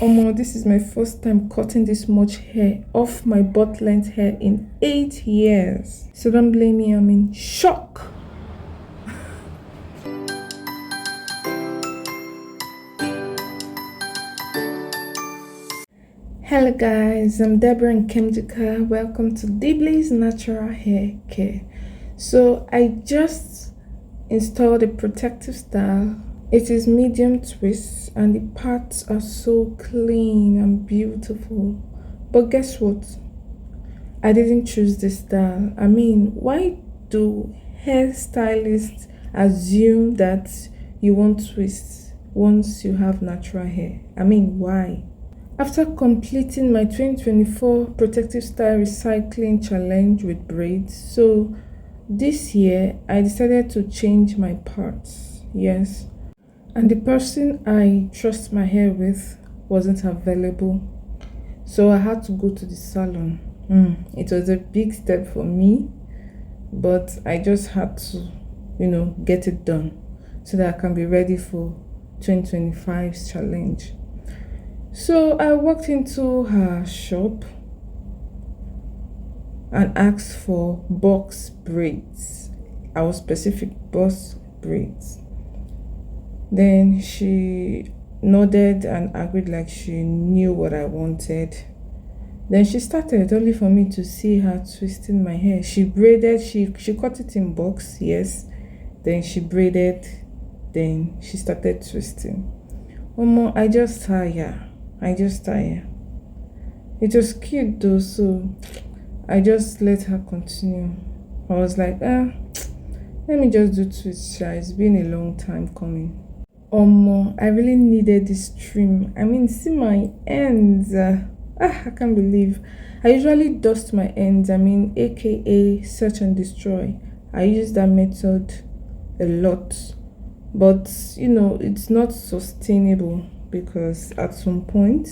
Omo, this is my first time cutting this much hair off my butt length hair in 8 years. So don't blame me, I'm in shock. Hello guys, I'm Deborah and Kemjika. Welcome to Dibly's Natural Hair Care. So I just installed a protective style. It is medium twist and the parts are so clean and beautiful. But guess what? I didn't choose this style. I mean, why do hairstylists assume that you won't twist once you have natural hair? I mean, why? After completing my 2024 protective style recycling challenge with braids, so this year I decided to change my parts. Yes. And the person I trust my hair with wasn't available. So I had to go to the salon. It was a big step for me, but I just had to, get it done so that I can be ready for 2025's challenge. So I walked into her shop and asked for box braids. I was specific box braids. Then she nodded and agreed like she knew what I wanted. Then she started only for me to see her twisting my hair. She braided, she cut it in box, yes. Then she braided, then she started twisting. I just tired. It was cute though, so I just let her continue. I was like, let me just do twist. It's been a long time coming. I really needed this trim. I mean, see my ends. I can't believe. I usually dust my ends. AKA search and destroy. I use that method a lot. But, it's not sustainable because at some point,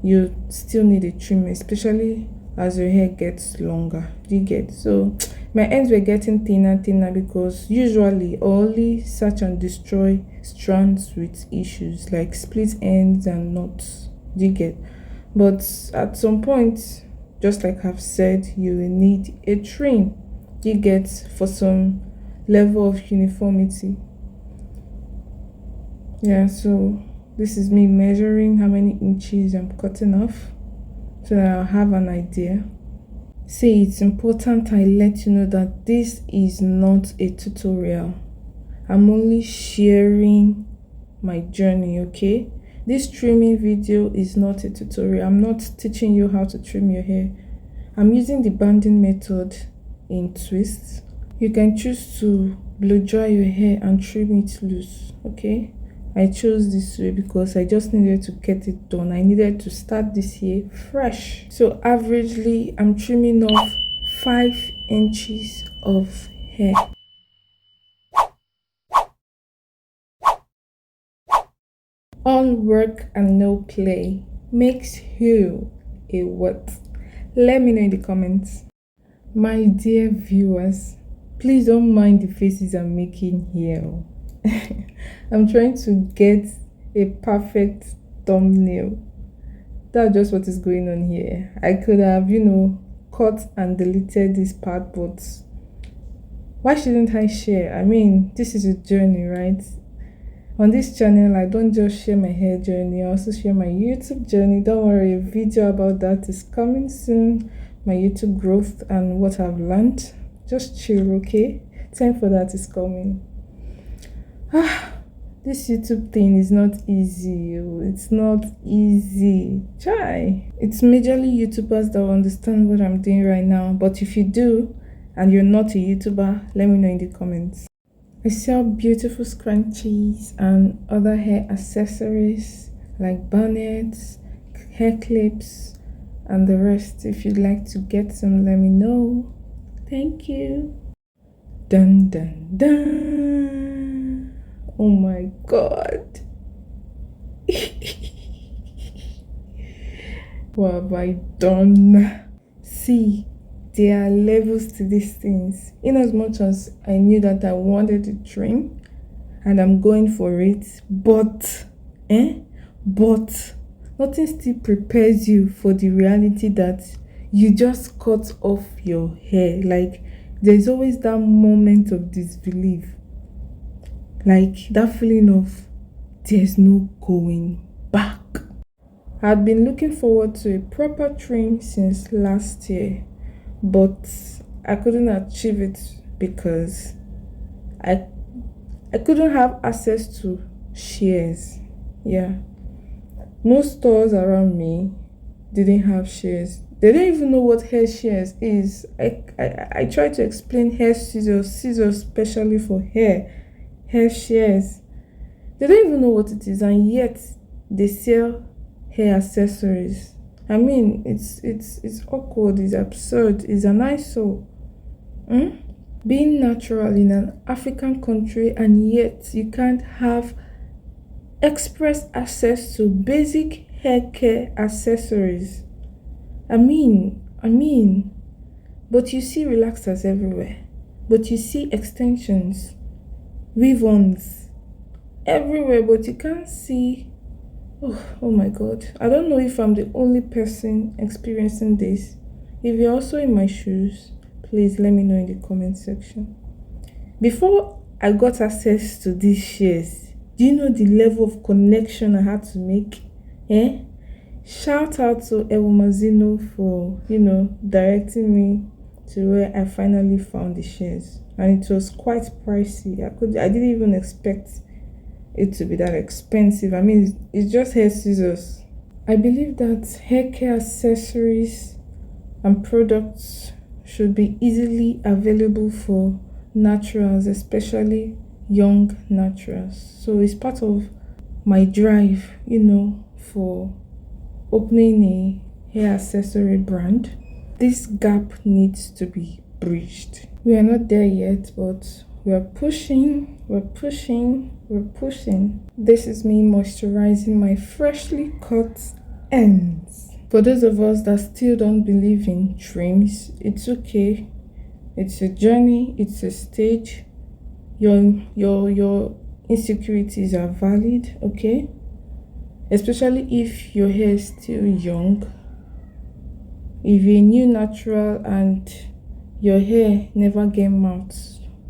you still need a trim, especially as your hair gets longer. Do you get? So my ends were getting thinner because usually only search and destroy strands with issues like split ends and knots. Do you get? But at some point, just like I've said, you will need a trim. Do you get? For some level of uniformity. Yeah, so this is me measuring how many inches I'm cutting off so that I'll have an idea. See, it's important I let you know that this is not a tutorial. I'm only sharing my journey, okay? This trimming video is not a tutorial. I'm not teaching you how to trim your hair. I'm using the banding method in twists. You can choose to blow dry your hair and trim it loose, okay? I chose this way because I just needed to get it done. I needed to start this year fresh. So averagely, I'm trimming off 5 inches of hair. All work and no play makes you a what? Let me know in the comments. My dear viewers, please don't mind the faces I'm making here. I'm trying to get a perfect thumbnail. That's just what is going on here. I could have, cut and deleted this part, but why shouldn't I share? This is a journey, right? On this channel, I don't just share my hair journey, I also share my YouTube journey. Don't worry, a video about that is coming soon. My YouTube growth and what I've learned. Just chill, okay? Time for that is coming. This YouTube thing is not easy. It's not easy. Try. It's majorly YouTubers that will understand what I'm doing right now. But if you do, and you're not a YouTuber, let me know in the comments. I sell beautiful scrunchies and other hair accessories like bonnets, hair clips, and the rest. If you'd like to get some, let me know. Thank you. Dun dun dun. Oh my god. What have I done? See, there are levels to these things. In as much as I knew that I wanted to trim and I'm going for it, but nothing still prepares you for the reality that you just cut off your hair. Like, there's always that moment of disbelief, like that feeling of there's no going back. I'd been looking forward to a proper trim since last year, but I couldn't achieve it because I I couldn't have access to shears. Yeah. Most stores around me didn't have shears. They don't even know what hair shears is. I try to explain hair scissors specially for hair shears. They don't even know what it is, and yet they sell hair accessories. I mean, it's awkward, it's absurd, it's an eyesore. Hmm? Being natural in an African country, and yet you can't have express access to basic hair care accessories. I mean, but you see relaxers everywhere. But you see extensions, weave-ons everywhere, but you can't see. Oh my God. I don't know if I'm the only person experiencing this. If you're also in my shoes, please let me know in the comment section. Before I got access to these shares, do you know the level of connection I had to make? Eh? Shout out to Ewomazino for, directing me to where I finally found the shares. And it was quite pricey. I didn't even expect it to be that expensive. I mean, it's just hair scissors. I believe that hair care accessories and products should be easily available for naturals, especially young naturals. So it's part of my drive, for opening a hair accessory brand. This gap needs to be bridged. We are not there yet, but we're pushing. This is me moisturizing my freshly cut ends. For those of us that still don't believe in trims, it's okay. It's a journey, it's a stage. Your insecurities are valid, okay? Especially if your hair is still young. If you're new natural and your hair never came out.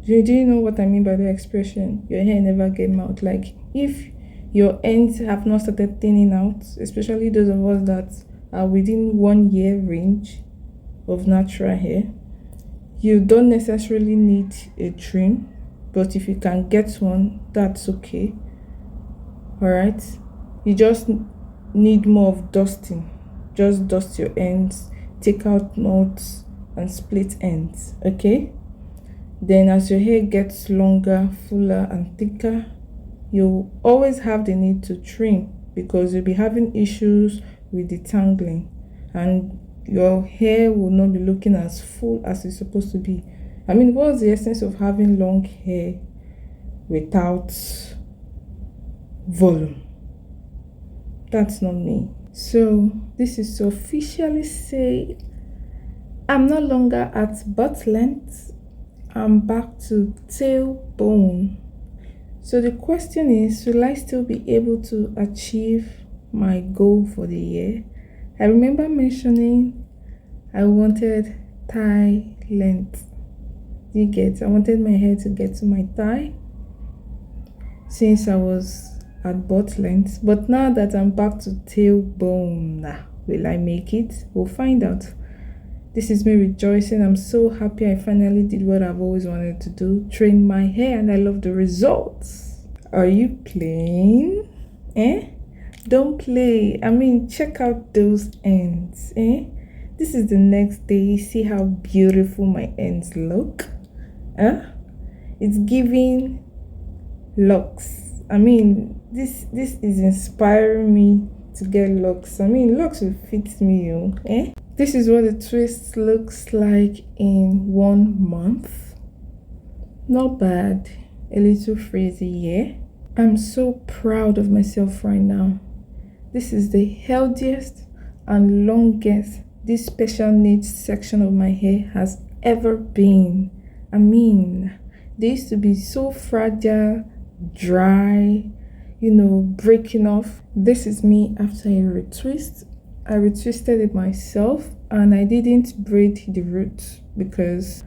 Do you know what I mean by the expression? Your hair never came out. Like, if your ends have not started thinning out, especially those of us that are within 1 year range of natural hair, you don't necessarily need a trim, but if you can get one, that's okay. All right. You just need more of dusting. Just dust your ends, take out knots and split ends, okay? Then as your hair gets longer, fuller and thicker, you always have the need to trim because you'll be having issues with detangling and your hair will not be looking as full as it's supposed to be. I mean, what's the essence of having long hair without volume? That's not me. So this is to officially say I'm no longer at butt length. I'm back to tailbone. So the question is, will I still be able to achieve my goal for the year? I remember mentioning I wanted thigh length. Do you get? I wanted my hair to get to my thigh since I was at butt length. But now that I'm back to tailbone, will I make it? We'll find out. This is me rejoicing. I'm so happy I finally did what I've always wanted to do, train my hair, and I love the results. Are you playing? Don't play. I mean, check out those ends. This is the next day. See how beautiful my ends look? It's giving locks. I mean, this is inspiring me to get locks. I mean, locks will fit me, This is what the twist looks like in 1 month. Not bad. A little frizzy, yeah? I'm so proud of myself right now. This is the healthiest and longest this special needs section of my hair has ever been. I mean, they used to be so fragile, dry, breaking off. This is me after a retwist. I retwisted it myself and I didn't braid the roots because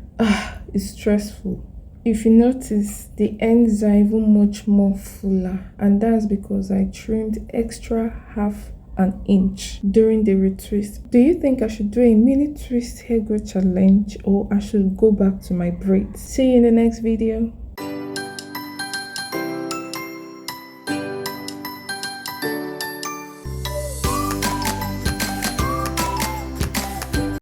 it's stressful. If you notice, the ends are even much more fuller, and that's because I trimmed extra half an inch during the retwist. Do you think I should do a mini twist hair growth challenge or I should go back to my braids? See you in the next video.